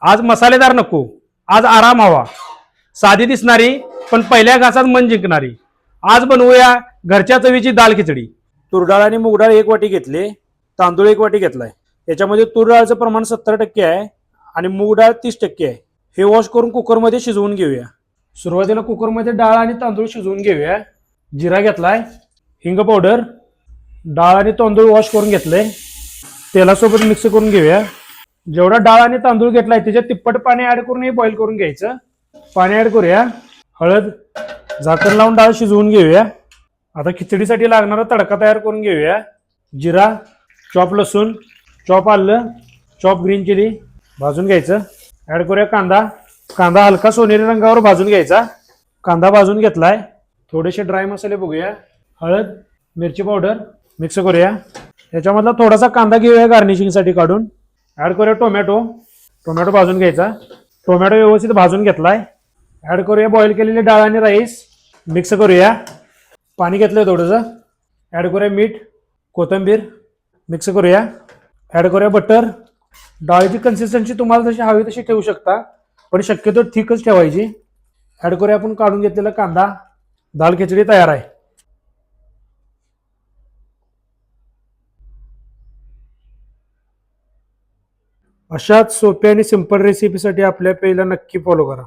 आज मसालेदार नको, आज आराम हवा. साधी दिसणारी पण पहिल्या घासात मन जिंकणारी. आज बनवूया घरच्या चवीची दाल खिचडी. तूर डाळ आणि मूग डाळ 1 वाटी घेतले, तांदूळ 1 वाटी घेतलाय. याच्यामध्ये तूर डाळचं प्रमाण 70% आहे आणि मूग डाळ 30% आहे. हे वॉश करून कुकरमध्ये शिजवून घेऊया. सुरुवातीला कुकरमध्ये डाळ आणि तांदूळ शिजवून घेऊया. जिरा घेतलाय, हिंग पावडर, डाळ आणि तांदूळ वॉश करून घेतले, तेलासोबत मिक्स करून घेऊया. जेवढा डाळ आणि तांदूळ घेतलाय त्याच्यात तिप्पट पाणी ऍड करून हे बॉईल करून घ्यायचं. पाणी ऍड करूया. हळद, झाकण लावून डाळ शिजवून घेऊया. आता खिचडीसाठी लागणारा तडका तयार करून घेऊया. जिरा, चॉप लसूण, चॉप आलं, चॉप ग्रीन चिली भाजून घ्यायचं. ऍड करूया कांदा. कांदा हलका सोनेरी रंगावर भाजून घ्यायचा. कांदा भाजून घेतलाय. थोडेसे ड्राय मसाले बघूया. हळद, मिरची पावडर मिक्स करूया. याच्यामधला थोडासा कांदा घेऊया गार्निशिंगसाठी काढून. ऍड करूया टोमॅटो. टोमॅटो भाजून घ्यायचा. टोमॅटो व्यवस्थित भाजून घेतलाय. ऍड करूया बॉईल केलेली डाळ आणि राईस. मिक्स करूया. पाणी घेतलंय थोडंसं. ऍड करूया मीठ, कोथिंबीर मिक्स करूया. ऍड करूया बटर. डाळीची कन्सिस्टन्सी तुम्हाला जशी हवी तशी ठेवू शकता, पण शक्यतो थिकच ठेवायची. ऍड करूया आपण काढून घेतलेला कांदा. दाल खिचडी तयार आहे. अशाच सोप्या आणि सिंपल रेसिपीसाठी आपल्या पेजला नक्की फॉलो करा.